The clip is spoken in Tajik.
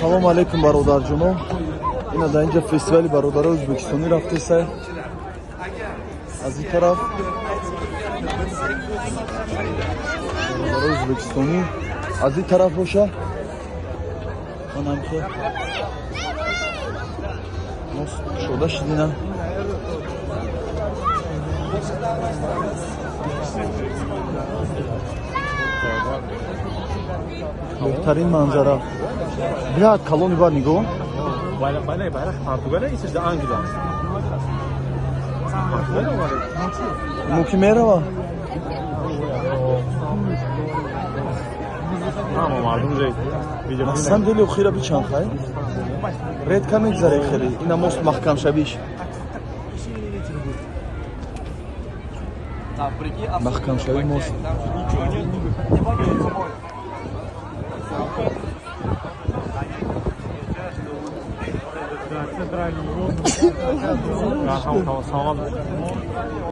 Салом алейкум, бародарҷоно. Ина дар инҷа фестивали бародарои ӯзбекистонӣ рафтесай. Аз ин тараф бародарои ӯзбекистонӣ, аз ин тараф боша. Манам ки мос шода шидина. Беҳтарин манзара. Бля, колони бар нигоҳ. Bayrak Portugaliya, siz de Angliya. Мо ки мерава? Ama mardum zeyt. Асан дели охира бичанд хай. Редка мегзаре хеле. Ина мост маҳкам шавиш. Маҳкам шави мост. Центральный воздух.